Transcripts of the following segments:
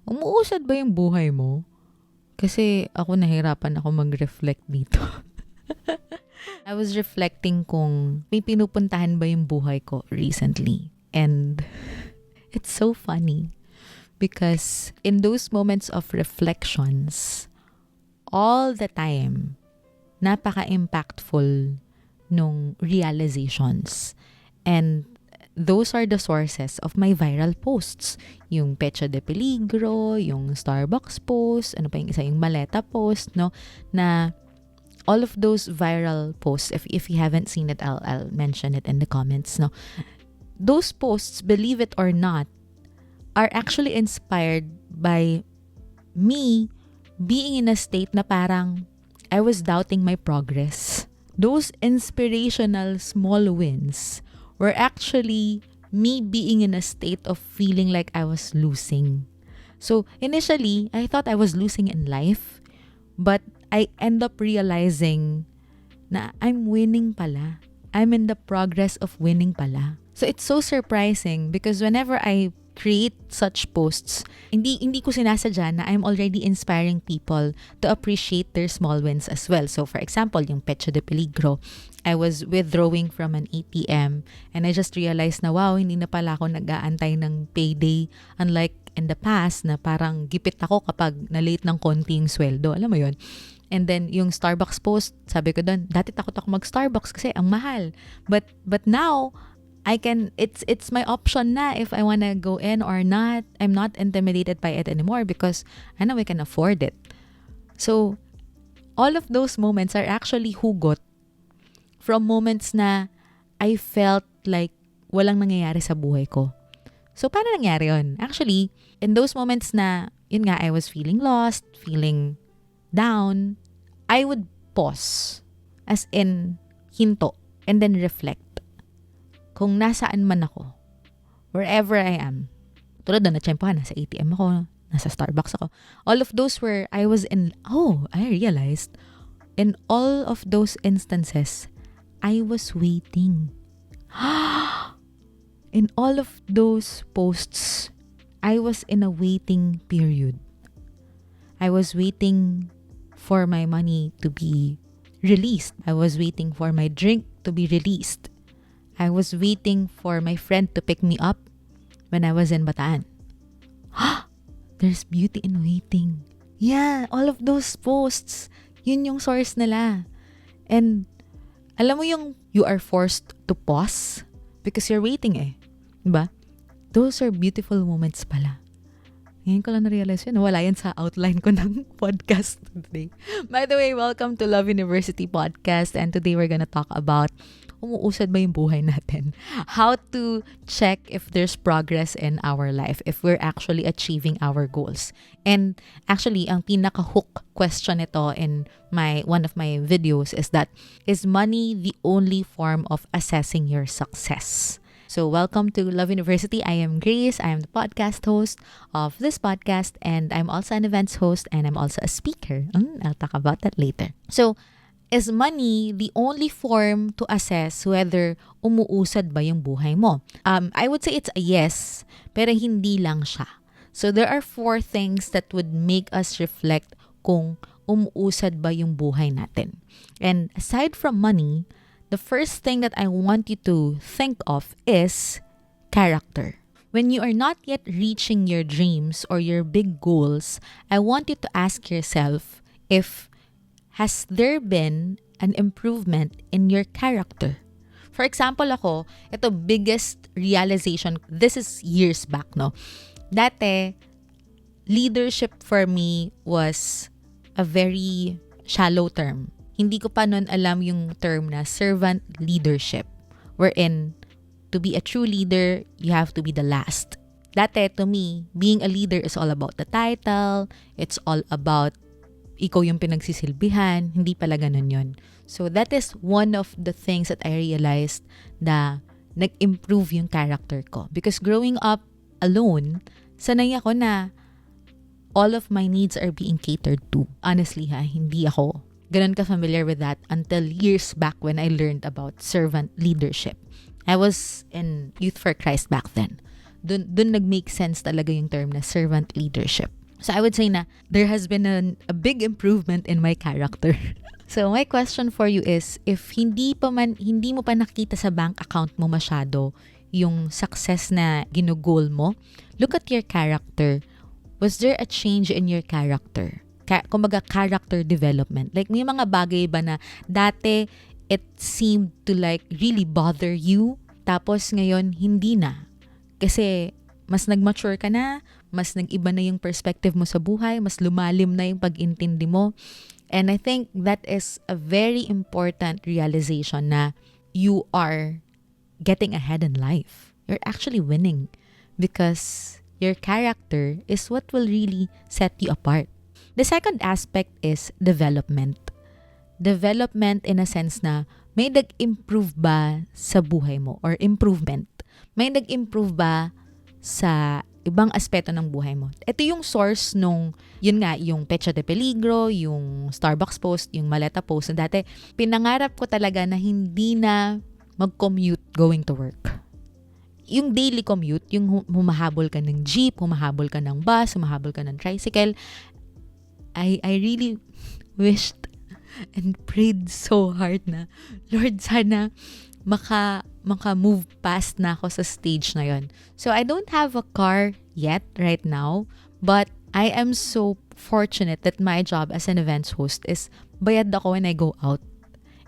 Umuusad ba yung buhay mo? Kasi ako nahirapan ako mag-reflect dito. I was reflecting kung may pinupuntahan ba yung buhay ko recently. And it's so funny because in those moments of reflections, all the time, napaka-impactful nung realizations. And those are the sources of my viral posts. Yung Pecha de Peligro, yung Starbucks post, ano pa yung isa, yung Maleta post, no? Na all of those viral posts, if you haven't seen it, I'll mention it in the comments, no? Those posts, believe it or not, are actually inspired by me being in a state na parang I was doubting my progress. Those inspirational small wins were actually me being in a state of feeling like I was losing. So initially, I thought I was losing in life, but I end up realizing na I'm winning pala. I'm in the progress of winning pala. So it's so surprising because whenever I create such posts, hindi ko sinasadya na I'm already inspiring people to appreciate their small wins as well. So for example, yung Pecha de Peligro, I was withdrawing from an ATM and I just realized na wow, hindi na pala ako nag-aantay ng payday, unlike in the past na parang gipit ako kapag na-late ng konti yung sweldo. Alam mo yun? And then yung Starbucks post, sabi ko doon, dati takot ako mag-Starbucks kasi ang mahal. But now I can, it's my option na if I wanna go in or not. I'm not intimidated by it anymore because I know I can afford it. So, all of those moments are actually hugot from moments na I felt like walang nangyayari sa buhay ko. So, paano nangyari yun? Actually, in those moments na, yun nga, I was feeling lost, feeling down, I would pause, as in, hinto, and then reflect. Kung nasaan man ako, wherever I am, tulad na natsyempohan, nasa ATM ako, nasa Starbucks ako, all of those where I was in, I realized, in all of those instances, I was waiting. In all of those posts, I was in a waiting period. I was waiting for my money to be released. I was waiting for my drink to be released. I was waiting for my friend to pick me up when I was in Bataan. There's beauty in waiting. Yeah, all of those posts, yun yung source nila. And alam mo yung you are forced to pause because you're waiting eh. Diba? Those are beautiful moments pala. Ngayon ko lang na-realize yun. Wala yan sa outline ko ng podcast today. By the way, welcome to Love University Podcast. And today we're gonna talk about umuusad ba yung buhay natin? How to check if there's progress in our life, if we're actually achieving our goals. And actually, ang pinaka-hook question ito in one of my videos is that, is money the only form of assessing your success? So welcome to Love University. I am Grace. I am the podcast host of this podcast, and I'm also an events host, and I'm also a speaker. I'll talk about that later. So, is money the only form to assess whether umuusad ba yung buhay mo? I would say it's a yes, pero hindi lang siya. So there are 4 things that would make us reflect kung umuusad ba yung buhay natin. And aside from money, the first thing that I want you to think of is character. When you are not yet reaching your dreams or your big goals, I want you to ask yourself if has there been an improvement in your character? For example, ako, ito biggest realization, this is years back, no? Dati, leadership for me was a very shallow term. Hindi ko pa nun alam yung term na servant leadership, wherein to be a true leader, you have to be the last. Dati, to me, being a leader is all about the title, it's all about ikaw yung pinagsisilbihan, hindi pala ganun yun. So that is one of the things that I realized na nag-improve yung character ko. Because growing up alone, sanay ako na all of my needs are being catered to. Honestly hindi ako ganun ka-familiar with that until years back when I learned about servant leadership. I was in Youth for Christ back then. dun nag-make sense talaga yung term na servant leadership. So I would say na there has been a big improvement in my character. So my question for you is, if hindi mo pa nakita sa bank account mo masyado yung success na ginugol mo, look at your character. Was there a change in your character? Kumbaga, character development. Like, may mga bagay ba na dati it seemed to like really bother you, tapos ngayon hindi na. Kasi mas nag-mature ka na, mas nag-iba na yung perspective mo sa buhay, mas lumalim na yung pag-intindi mo. And I think that is a very important realization na you are getting ahead in life. You're actually winning because your character is what will really set you apart. The second aspect is development. Development in a sense na may nag-improve ba sa buhay mo or improvement? May nag-improve ba sa ibang aspeto ng buhay mo? Ito yung source nung, yun nga, yung Pecha de Peligro, yung Starbucks post, yung Maleta post. Na dati, pinangarap ko talaga na hindi na mag-commute going to work. Yung daily commute, yung humahabol ka ng jeep, humahabol ka ng bus, humahabol ka ng tricycle, I really wished and prayed so hard na, Lord, sana maka-move past na ako sa stage na yon. So I don't have a car yet right now, but I am so fortunate that my job as an events host is bayad ako when I go out.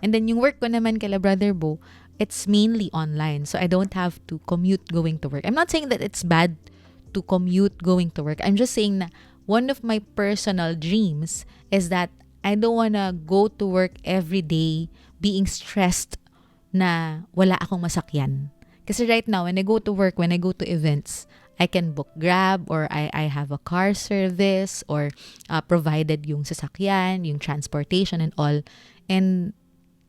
And then yung work ko naman kala Brother Bo, it's mainly online. So I don't have to commute going to work. I'm not saying that it's bad to commute going to work. I'm just saying na one of my personal dreams is that I don't wanna go to work every day being stressed na wala akong masakyan. Kasi right now, when I go to work, when I go to events, I can book Grab or I have a car service or provided yung sasakyan, yung transportation and all. And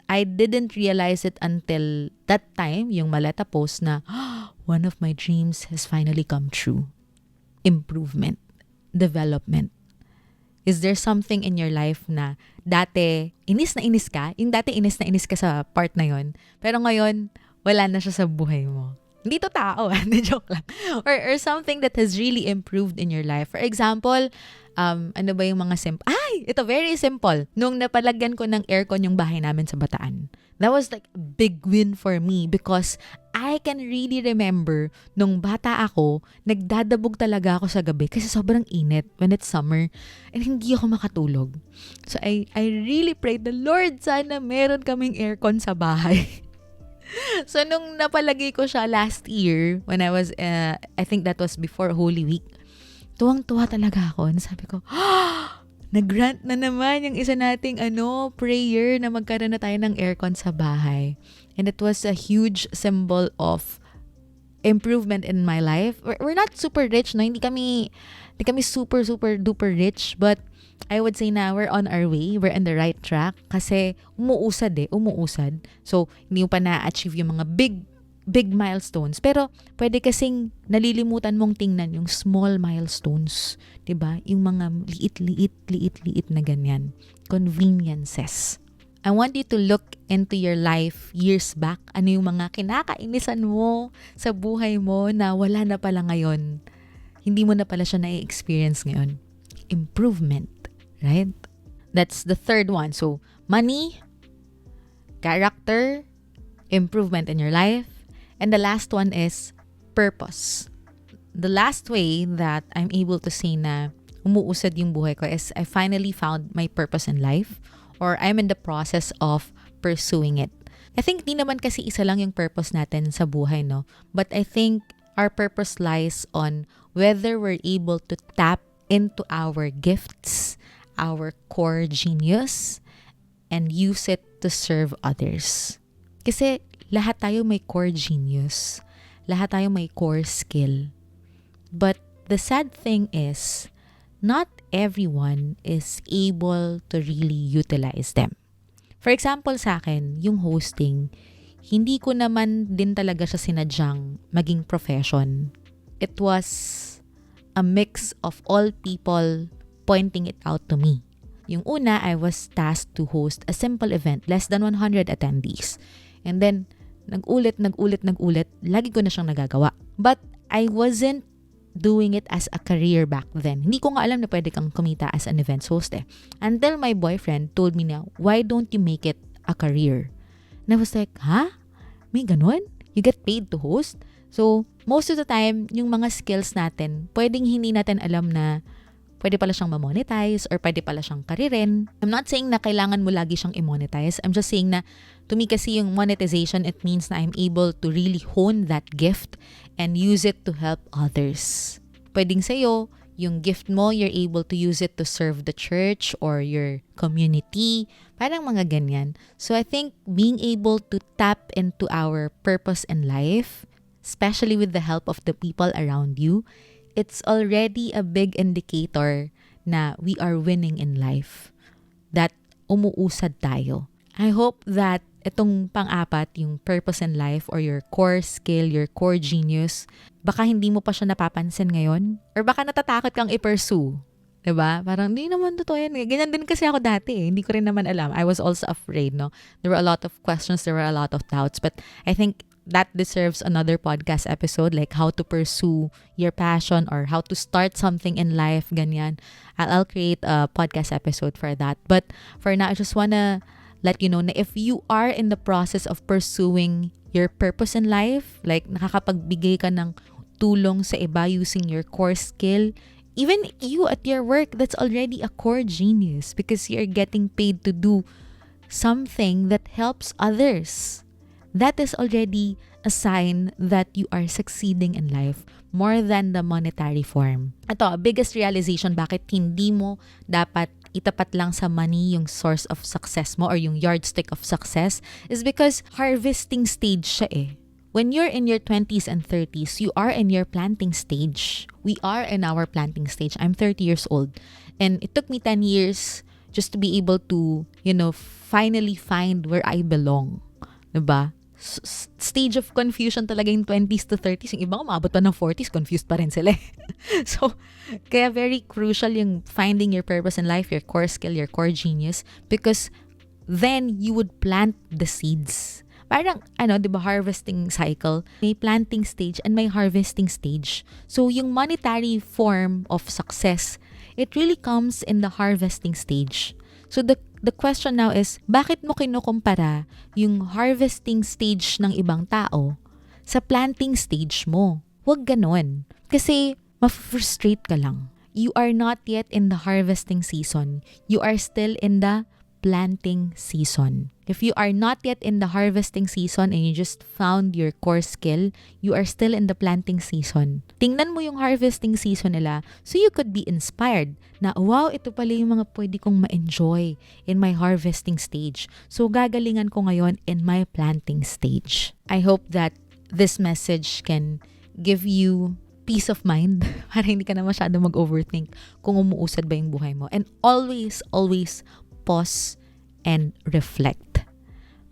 I didn't realize it until that time, yung Maleta post na, one of my dreams has finally come true. Improvement. Development. Is there something in your life na dati inis na inis ka? Yung dati inis na inis ka sa part na yon, pero ngayon wala na siya sa buhay mo. Hindi to tao, joke lang. Or something that has really improved in your life. For example, ano ba yung mga simple? Ito very simple. Nung napalagyan ko ng aircon yung bahay namin sa Bataan. That was like a big win for me because I can really remember nung bata ako, nagdadabog talaga ako sa gabi kasi sobrang init when it's summer and hindi ako makatulog. So I really prayed the Lord, sana meron kaming aircon sa bahay. So nung napalagay ko siya last year when I was, I think that was before Holy Week, tuwang-tuwa talaga ako. Sabi ko, nag-grant na naman yung isa nating prayer na magkaroon na tayo ng aircon sa bahay. And it was a huge symbol of improvement in my life. We're not super rich, no? Hindi kami super duper rich, but I would say na we're on our way. We're on the right track kasi umuusad. So, hindi mo pa na-achieve yung mga big milestones. Pero, pwede kasing nalilimutan mong tingnan yung small milestones. 'Di ba? Yung mga liit na ganyan. Conveniences. I want you to look into your life years back. Ano yung mga kinakainisan mo sa buhay mo na wala na pala ngayon. Hindi mo na pala siya na-experience ngayon. Improvement. Right? That's the third one. So, money, character, improvement in your life, and the last one is purpose. The last way that I'm able to say na umuusad yung buhay ko is I finally found my purpose in life, or I'm in the process of pursuing it. I think di naman kasi isa lang yung purpose natin sa buhay, no? But I think our purpose lies on whether we're able to tap into our gifts, our core genius, and use it to serve others. Kasi lahat tayo may core genius. Lahat tayo may core skill. But the sad thing is, not everyone is able to really utilize them. For example sa akin, yung hosting, hindi ko naman din talaga siya sinadyang maging profession. It was a mix of all people pointing it out to me. Yung una, I was tasked to host a simple event, less than 100 attendees. And then, nag-ulit, lagi ko na siyang nagagawa. But I wasn't doing it as a career back then. Hindi ko nga alam na pwede kang kumita as an events host eh. Until my boyfriend told me na, why don't you make it a career? And I was like, may ganun? You get paid to host? So, most of the time, yung mga skills natin, pwedeng hindi natin alam na pwede pala siyang ma-monetize or pwede pala siyang karirin. I'm not saying na kailangan mo lagi siyang i-monetize. I'm just saying na to me kasi yung monetization, it means na I'm able to really hone that gift and use it to help others. Pwedeng sa'yo, yung gift mo, you're able to use it to serve the church or your community. Parang mga ganyan. So I think being able to tap into our purpose in life, especially with the help of the people around you, it's already a big indicator na we are winning in life. That umuusad tayo. I hope that itong pang-apat, yung purpose in life or your core skill, your core genius, baka hindi mo pa siya napapansin ngayon. Or baka natatakot kang i-pursue. Diba? Parang, hindi naman totoo yan. Ganyan din kasi ako dati eh. Hindi ko rin naman alam. I was also afraid, no? There were a lot of questions, there were a lot of doubts. But I think that deserves another podcast episode, like how to pursue your passion or how to start something in life, ganyan. I'll create a podcast episode for that. But for now, I just wanna let you know na if you are in the process of pursuing your purpose in life, like nakakapagbigay ka ng tulong sa iba using your core skill, even you at your work, that's already a core genius because you're getting paid to do something that helps others. That is already a sign that you are succeeding in life more than the monetary form. Ito, biggest realization bakit hindi mo dapat itapat lang sa money yung source of success mo or yung yardstick of success is because harvesting stage siya eh. When you're in your 20s and 30s, you are in your planting stage. We are in our planting stage. I'm 30 years old. And it took me 10 years just to be able to, finally find where I belong. Diba? Stage of confusion talaga yung 20s to 30s. Yung iba umabot pa ng 40s, confused pa rin sila. So, kaya very crucial yung finding your purpose in life, your core skill, your core genius, because then you would plant the seeds. Parang, di ba, harvesting cycle. May planting stage and may harvesting stage. So, yung monetary form of success, it really comes in the harvesting stage. So, the question now is, bakit mo kinukumpara yung harvesting stage ng ibang tao sa planting stage mo? Huwag ganon. Kasi, ma-frustrate ka lang. You are not yet in the harvesting season. You are still in the planting season. If you are not yet in the harvesting season and you just found your core skill, you are still in the planting season. Tingnan mo yung harvesting season nila so you could be inspired na, wow, ito pala yung mga pwede kong ma-enjoy in my harvesting stage. So, gagalingan ko ngayon in my planting stage. I hope that this message can give you peace of mind para hindi ka na masyado mag-overthink kung umuusad ba yung buhay mo. And always, always pause and reflect.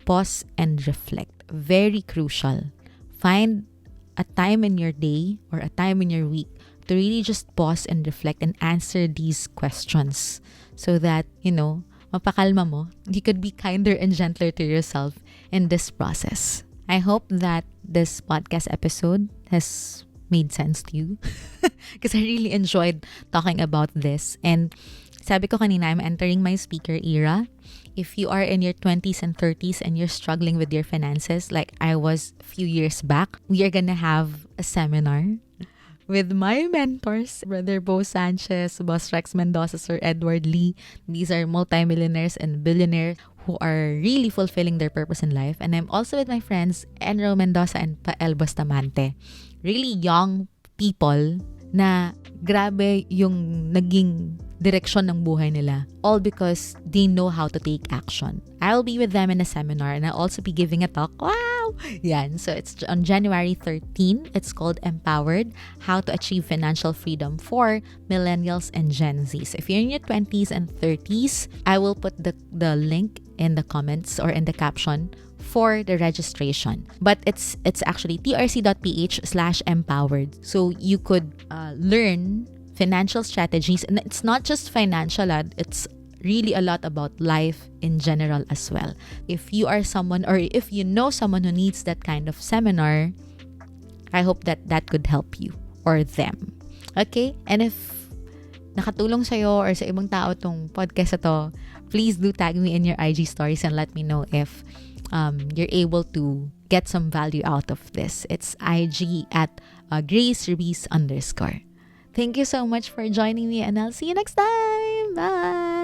Pause and reflect. Very crucial. Find a time in your day or a time in your week to really just pause and reflect and answer these questions so that, mapakalma mo. You could be kinder and gentler to yourself in this process. I hope that this podcast episode has made sense to you because I really enjoyed talking about this. And sabi ko kanina, I'm entering my speaker era. If you are in your 20s and 30s and you're struggling with your finances like I was a few years back, we are gonna have a seminar with my mentors, Brother Bo Sanchez, Boss Rex Mendoza, Sir Edward Lee. These are multimillionaires and billionaires who are really fulfilling their purpose in life. And I'm also with my friends, Enro, Mendoza, and Pael, Bustamante. Really young people na grabe yung naging direksyon ng buhay nila. All because they know how to take action. I'll be with them in a seminar and I'll also be giving a talk. Wow! Yan. So it's on January 13. It's called Empowered, How to Achieve Financial Freedom for Millennials and Gen Zs. If you're in your 20s and 30s, I will put the link in the comments or in the caption for the registration. But it's actually trc.ph/empowered. So you could learn financial strategies, and it's not just financial, it's really a lot about life in general as well. If you are someone or if you know someone who needs that kind of seminar, I hope that that could help you or them. Okay? And if nakatulong sa'yo or sa ibang tao tong podcast na to, please do tag me in your IG stories and let me know if you're able to get some value out of this. It's IG at @GraceRuiz_. Thank you so much for joining me, and I'll see you next time. Bye!